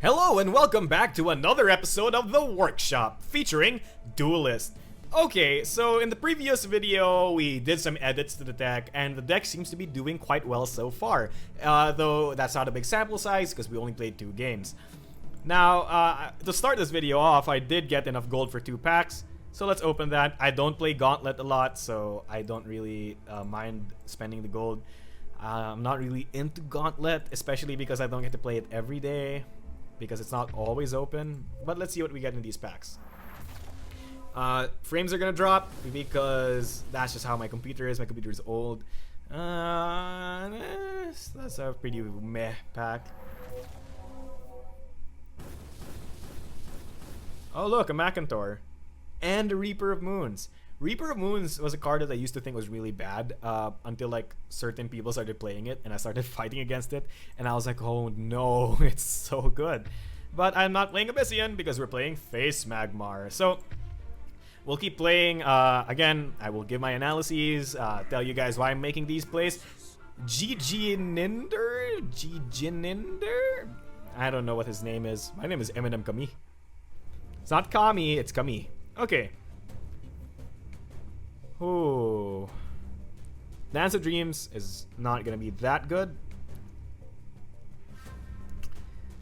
Hello and welcome back to another episode of The Workshop featuring Duelyst. Okay, so in the previous video we did some edits to the deck and the deck seems to be doing quite well so far. Though that's not a big sample size because we only played 2 games. Now, to start this video off, I did get enough gold for 2 packs. So let's open that. I don't play Gauntlet a lot, so I don't really mind spending the gold. I'm not really into Gauntlet, especially because I don't get to play it every day, because it's not always open. But let's see what we get in these packs. Frames are gonna drop because that's just how my computer is. My computer is old. That's a pretty meh pack. Oh look, a Macintor. And a Reaper of Moons. Reaper of Moons was a card that I used to think was really bad until like certain people started playing it and I started fighting against it and I was like, oh no, it's so good. But I'm not playing Abyssian because we're playing Face Magmar. So we'll keep playing. Again, I will give my analyses, tell you guys why I'm making these plays. Gigininder? I don't know what his name is. My name is Eminem Kami. It's not Kami, it's Kami. Okay. Ooh. Dance of Dreams is not gonna be that good.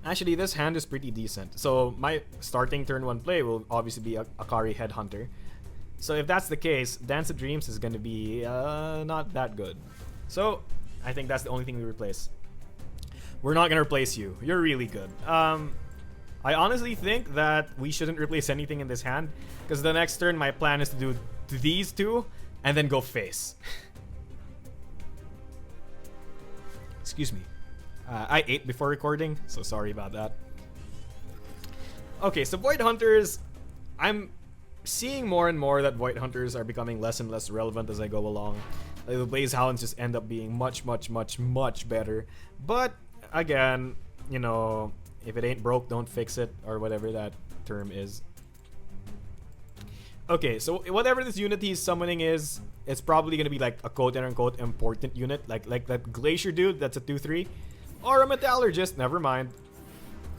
Actually, this hand is pretty decent. So my starting turn 1 play will obviously be Akari Headhunter. So if that's the case, Dance of Dreams is gonna be not that good. So I think that's the only thing we replace. We're not gonna replace you. You're really good. I honestly think that we shouldn't replace anything in this hand because the next turn my plan is to do these 2 and then go face. Excuse me. I ate before recording, so sorry about that. Okay, so Void Hunters, I'm seeing more and more that Void Hunters are becoming less and less relevant as I go along. The Blaze Hounds just end up being much better. But again, you know, if it ain't broke, don't fix it, or whatever that term is. Okay, so whatever this unit he's summoning is, it's probably gonna be like a quote-unquote important unit, like that Glacier dude that's a 2/3, or a Metallurgist. Never mind.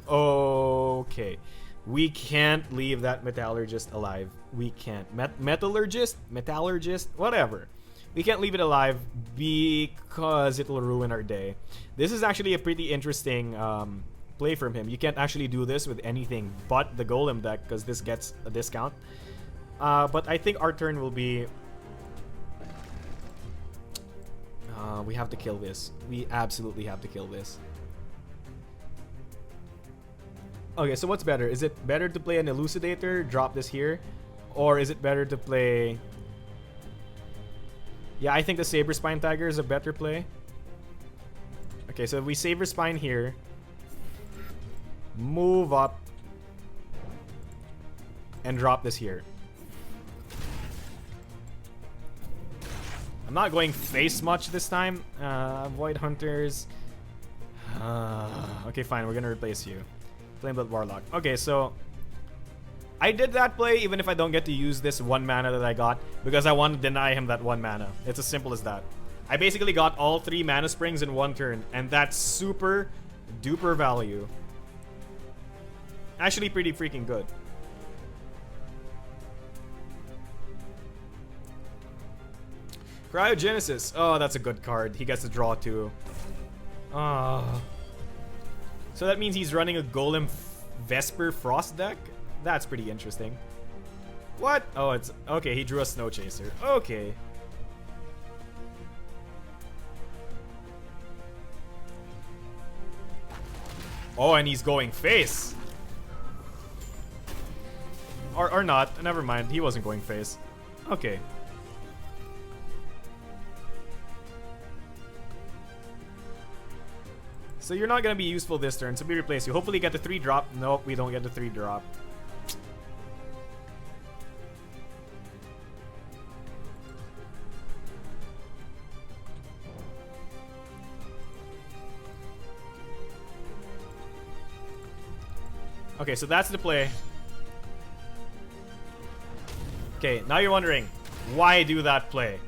Okay, we can't leave that Metallurgist alive. We can't. Metallurgist, whatever. We can't leave it alive because it will ruin our day. This is actually a pretty interesting play from him. You can't actually do this with anything but the Golem deck because this gets a discount. But I think our turn will be... we have to kill this. We absolutely have to kill this. Okay, so what's better? Is it better to play an Elucidator, drop this here? Or is it better to play... Yeah, I think the Saber Spine Tiger is a better play. Okay, so if we Saber Spine here, move up, and drop this here. I'm not going face much this time. Void Hunters. Okay, fine. We're gonna replace you. Flameblood Warlock. Okay, so I did that play even if I don't get to use this 1 mana that I got because I want to deny him that 1 mana. It's as simple as that. I basically got all 3 mana springs in 1 turn, and that's super duper value. Actually pretty freaking good. Cryogenesis. Oh, that's a good card. He gets to draw 2. Oh. So that means he's running a Golem Vesper Frost deck? That's pretty interesting. What? Oh, it's... Okay, he drew a Snow Chaser. Okay. Oh, and he's going face. Or not. Never mind. He wasn't going face. Okay. So you're not going to be useful this turn, so we replace you. Hopefully get the 3-drop. Nope, we don't get the 3-drop. Okay, so that's the play. Okay, now you're wondering, why do that play?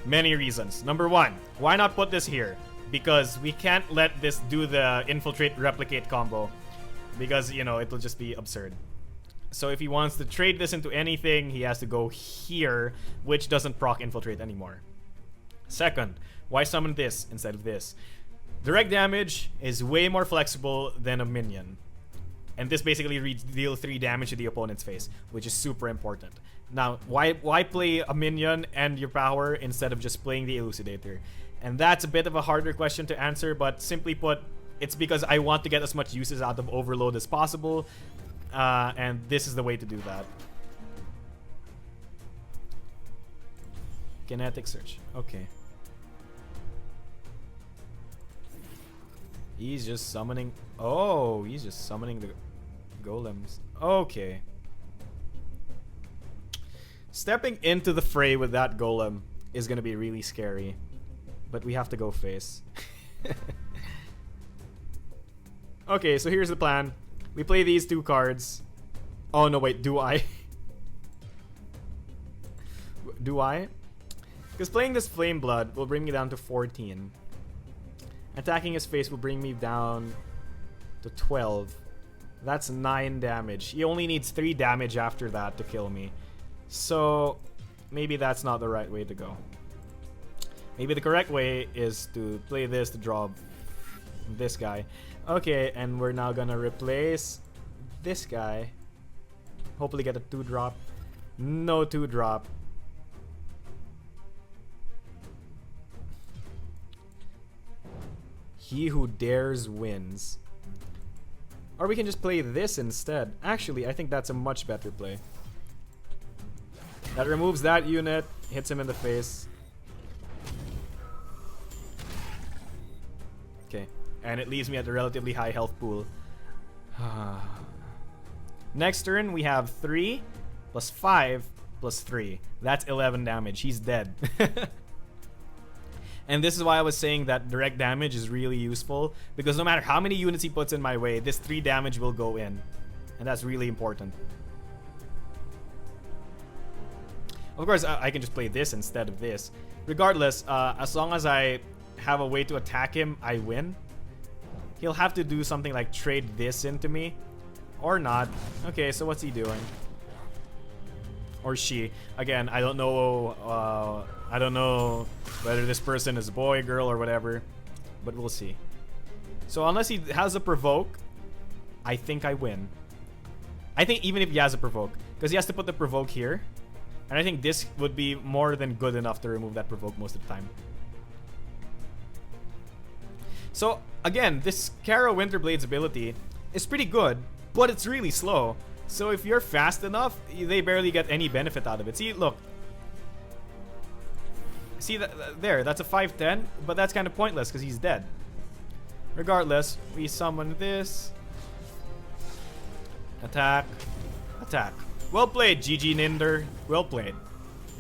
Many reasons. Number 1, why not put this here? Because we can't let this do the infiltrate replicate combo. because, you know, it'll just be absurd. So if he wants to trade this into anything, he has to go here, which doesn't proc infiltrate anymore. Second, why summon this instead of this? Direct damage is way more flexible than a minion. And this basically deal 3 damage to the opponent's face, which is super important. Now, why play a minion and your power instead of just playing the Elucidator? And that's a bit of a harder question to answer, but simply put, it's because I want to get as much uses out of Overload as possible. And this is the way to do that. Kinetic Search. Okay. He's just summoning... Oh, he's just summoning the golems. Okay. Stepping into the fray with that golem is going to be really scary. But we have to go face. Okay, so here's the plan. We play these 2 cards. Oh, no, wait. Do I? Do I? Because playing this Flame Blood will bring me down to 14. Attacking his face will bring me down to 12. That's 9 damage. He only needs 3 damage after that to kill me. So, maybe that's not the right way to go. Maybe the correct way is to play this to draw this guy. Okay, and we're now gonna replace this guy. Hopefully get a 2-drop. No 2-drop. He who dares wins. Or we can just play this instead. Actually, I think that's a much better play. That removes that unit, hits him in the face. Okay, and it leaves me at a relatively high health pool. Next turn, we have 3 plus 5 plus 3. That's 11 damage. He's dead. And this is why I was saying that direct damage is really useful, because no matter how many units he puts in my way, this 3 damage will go in. And that's really important. Of course, I can just play this instead of this. Regardless, as long as I have a way to attack him, I win. He'll have to do something like trade this into me. Or not. Okay, so what's he doing? Or she. Again, I don't know. I don't know whether this person is a boy, girl, or whatever. But we'll see. So unless he has a provoke, I think I win. I think even if he has a provoke. Because he has to put the provoke here. And I think this would be more than good enough to remove that provoke most of the time. So, again, this Kara Winterblade's ability is pretty good, but it's really slow. So if you're fast enough, they barely get any benefit out of it. See, look. See, there, that's a 5-10, but that's kind of pointless because he's dead. Regardless, we summon this. Attack. Attack. Well played, GG Ninder. Well played.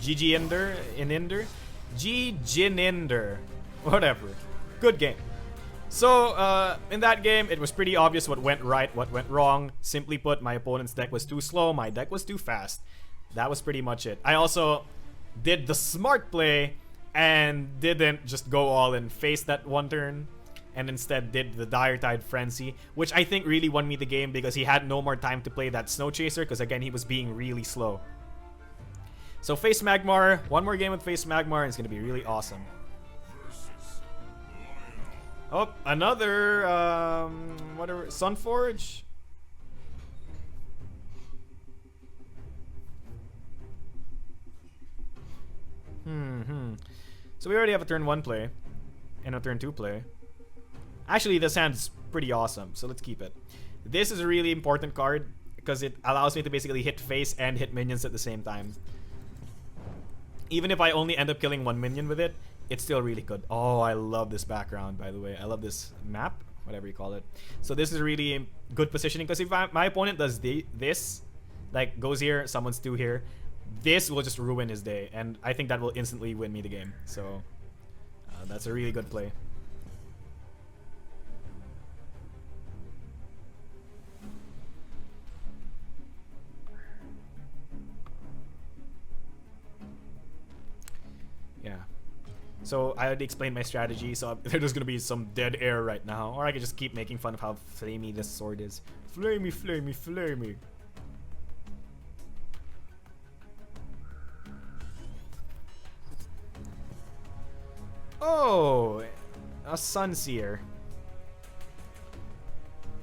GG Inder. Ininder. GG Ninder. Whatever. Good game. So, in that game, it was pretty obvious what went right, what went wrong. Simply put, my opponent's deck was too slow, my deck was too fast. That was pretty much it. I also did the smart play and didn't just go all in face that one turn, and instead did the Dire Tide Frenzy, which I think really won me the game because he had no more time to play that Snow Chaser because, again, he was being really slow. So, face Magmar. One more game with face Magmar and it's going to be really awesome. Oh, another, whatever, Sunforge? So we already have a turn 1 play and a turn 2 play. Actually, this hand's pretty awesome, so let's keep it. This is a really important card because it allows me to basically hit face and hit minions at the same time. Even if I only end up killing 1 minion with it, it's still really good. Oh, I love this background, by the way. I love this map, whatever you call it. So this is really good positioning because if my opponent does this, like goes here, summons 2 here, this will just ruin his day. And I think that will instantly win me the game. So that's a really good play. Yeah. So I already explained my strategy, so there's gonna be some dead air right now. Or I could just keep making fun of how flamey this sword is. Flamey, flamey, flamey. Oh, a Sunseer.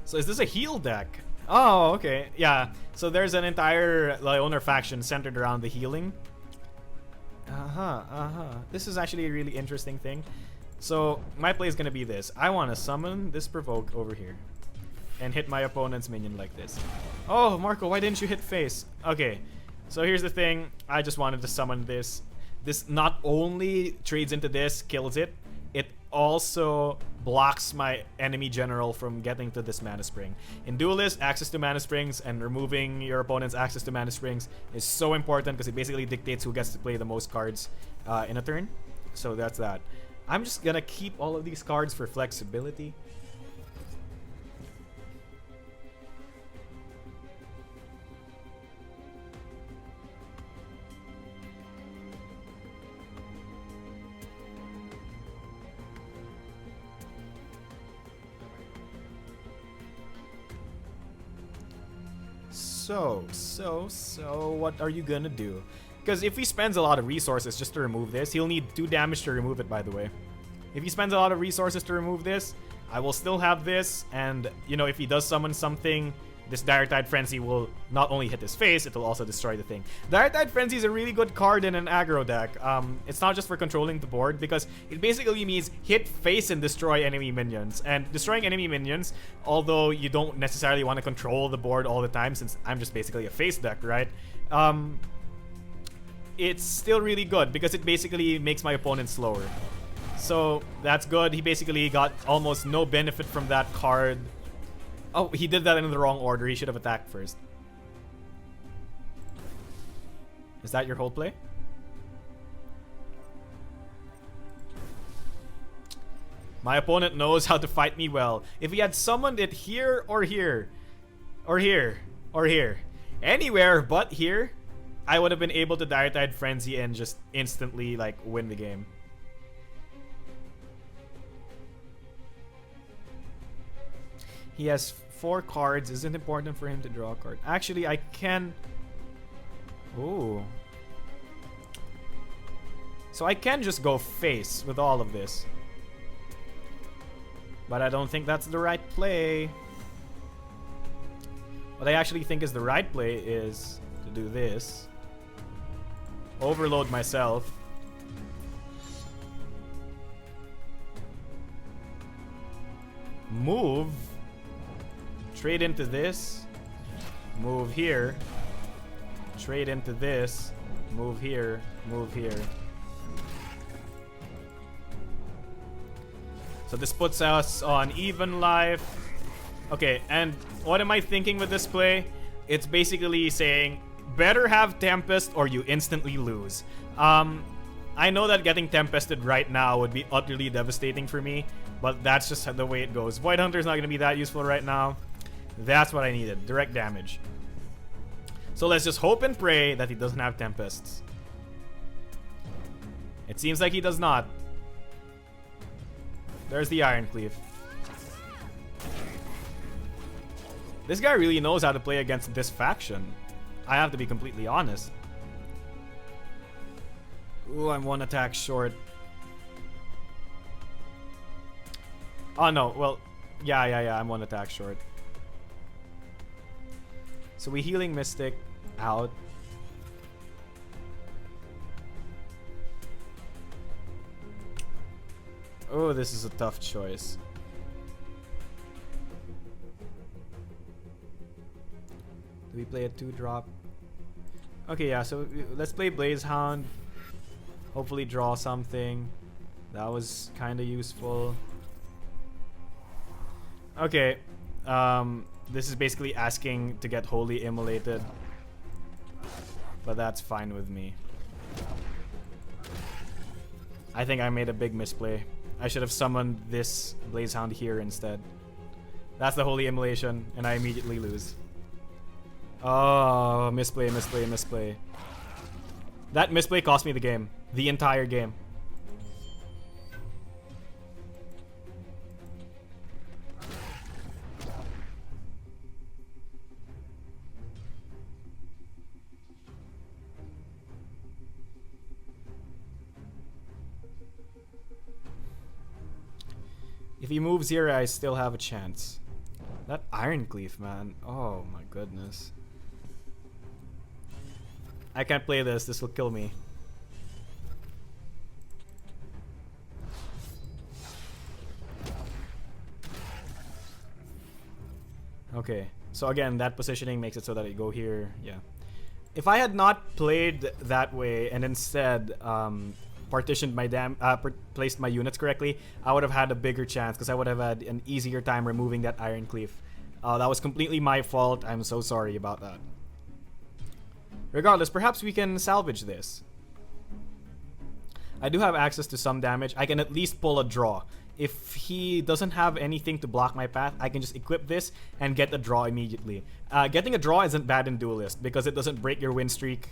So is this a heal deck? Oh, okay. Yeah. So there's an entire Leoner faction centered around the healing. This is actually a really interesting thing. So my play is gonna be this. I want to summon this provoke over here and hit my opponent's minion like this. Oh, Marco, why didn't you hit face? Okay. So here's the thing. I just wanted to summon this. This not only trades into this, kills it, it also blocks my enemy general from getting to this mana spring. In Duelyst, access to mana springs and removing your opponent's access to mana springs is so important because it basically dictates who gets to play the most cards in a turn. So that's that. I'm just gonna keep all of these cards for flexibility. So, what are you gonna do? Because if he spends a lot of resources just to remove this, he'll need 2 damage to remove it, by the way. If he spends a lot of resources to remove this, I will still have this, and, you know, if he does summon something, this Dire Tide Frenzy will not only hit his face, it will also destroy the thing. Dire Tide Frenzy is a really good card in an aggro deck. It's not just for controlling the board, because it basically means hit face and destroy enemy minions. And destroying enemy minions, although you don't necessarily want to control the board all the time, since I'm just basically a face deck, right? It's still really good, because it basically makes my opponent slower. So, that's good. He basically got almost no benefit from that card. Oh, he did that in the wrong order. He should have attacked first. Is that your whole play? My opponent knows how to fight me well. If he had summoned it here or here, or here, or here, anywhere but here, I would have been able to Dire Tide Frenzy and just instantly, like, win the game. He has 4 cards. Isn't it important for him to draw a card? Actually, I can... Ooh. So I can just go face with all of this. But I don't think that's the right play. What I actually think is the right play is to do this. Overload myself. Move. Trade into this, move here, trade into this, move here, move here. So this puts us on even life. Okay, and what am I thinking with this play? It's basically saying, better have Tempest or you instantly lose. I know that getting Tempested right now would be utterly devastating for me, but that's just the way it goes. Void Hunter is not going to be that useful right now. That's what I needed. Direct damage. So let's just hope and pray that he doesn't have Tempests. It seems like he does not. There's the Iron Cleave. This guy really knows how to play against this faction. I have to be completely honest. Ooh, I'm 1 attack short. Oh no, well, yeah, I'm 1 attack short. So we Healing Mystic out. Oh, this is a tough choice. Do we play a 2-drop? Okay, yeah, so let's play Blaze Hound. Hopefully draw something. That was kind of useful. Okay, this is basically asking to get Holy Immolated. But that's fine with me. I think I made a big misplay. I should have summoned this Blaze Hound here instead. That's the Holy Immolation, and I immediately lose. Oh, misplay, misplay, misplay. That misplay cost me the game. The entire game. If he moves here, I still have a chance. That Iron Cleave, man. Oh my goodness. I can't play this. This will kill me. Okay. So again, that positioning makes it so that I go here. Yeah. If I had not played that way and instead partitioned my placed my units correctly, I would have had a bigger chance because I would have had an easier time removing that Iron Cleave. That was completely my fault. I'm so sorry about that. Regardless, perhaps we can salvage this. I do have access to some damage. I can at least pull a draw. If he doesn't have anything to block my path, I can just equip this and get a draw immediately. Getting a draw isn't bad in Duelyst because it doesn't break your win streak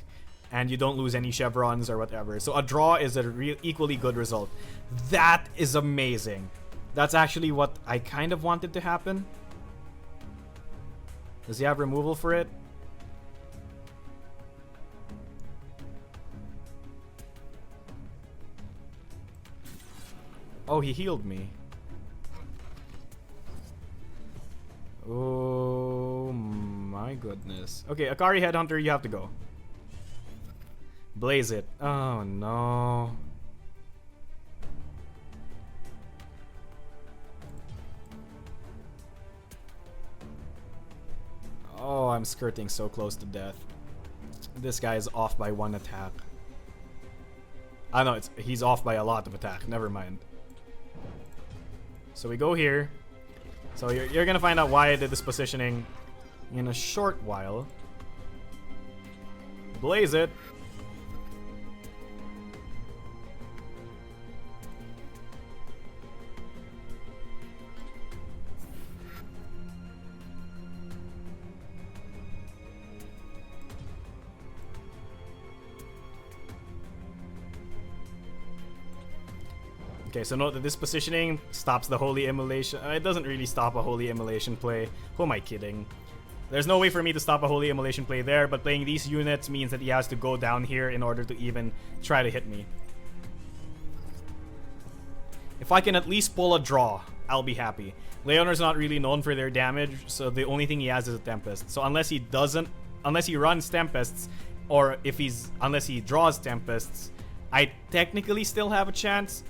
and you don't lose any chevrons or whatever. So a draw is a equally good result. That is amazing. That's actually what I kind of wanted to happen. Does he have removal for it? Oh, he healed me. Oh my goodness. Okay, Akari Headhunter, you have to go. Blaze it. Oh no. Oh, I'm skirting so close to death. This guy is off by 1 attack. I know he's off by a lot of attack. Never mind. So we go here. So you're gonna find out why I did this positioning in a short while. Blaze it. Okay, so note that this positioning stops the Holy Immolation. It doesn't really stop a Holy Immolation play. Who am I kidding? There's no way for me to stop a Holy Immolation play there, but playing these units means that he has to go down here in order to even try to hit me. If I can at least pull a draw, I'll be happy. Leonor's not really known for their damage, so the only thing he has is a Tempest. So unless he runs Tempests, or unless he draws Tempests, I technically still have a chance.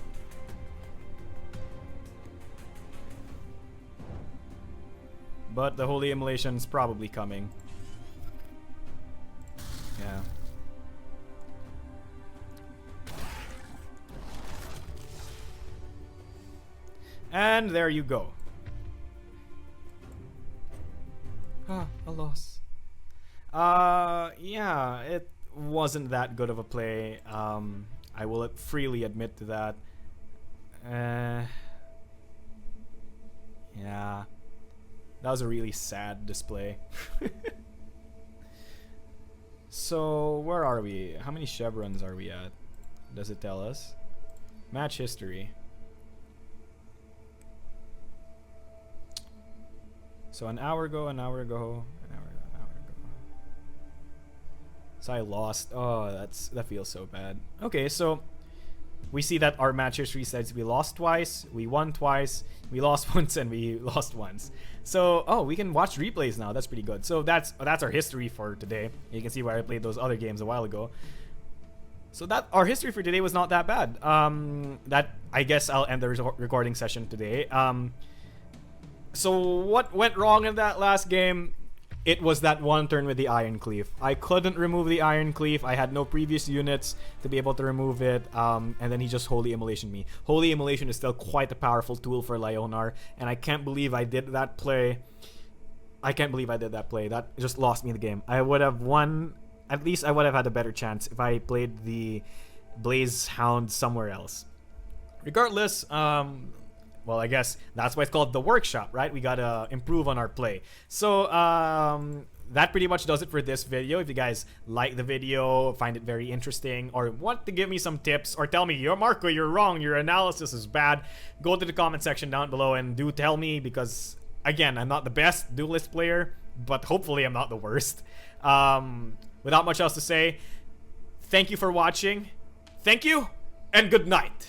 But the Holy Immolation's probably coming. Yeah. And there you go. Ah, a loss. Yeah, it wasn't that good of a play. I will freely admit to that. Yeah. That was a really sad display. So, where are we? How many chevrons are we at? Does it tell us? Match history. So an hour ago, an hour ago, an hour ago, an hour ago. So I lost. Oh, that feels so bad. Okay, so we see that our match history says we lost twice, we won twice, we lost once, and we lost once. So, oh, we can watch replays now. That's pretty good. So that's our history for today. You can see where I played those other games a while ago. So that our history for today was not that bad. That I guess I'll end the recording session today. So what went wrong in that last game? It was that one turn with the Iron Cleave. I couldn't remove the Iron Cleave. I had no previous units to be able to remove it. And then he just Holy Immolation me. Holy Immolation is still quite a powerful tool for Leonar. And I can't believe I did that play. I can't believe I did that play. That just lost me the game. I would have won. At least I would have had a better chance if I played the Blaze Hound somewhere else. Regardless, well, I guess that's why it's called the workshop, right? We gotta improve on our play. So, that pretty much does it for this video. If you guys like the video, find it very interesting, or want to give me some tips, or tell me, "Yo, Marco, you're wrong, your analysis is bad," go to the comment section down below and do tell me, because, again, I'm not the best Duelyst player, but hopefully I'm not the worst. Without much else to say, thank you for watching. Thank you, and good night.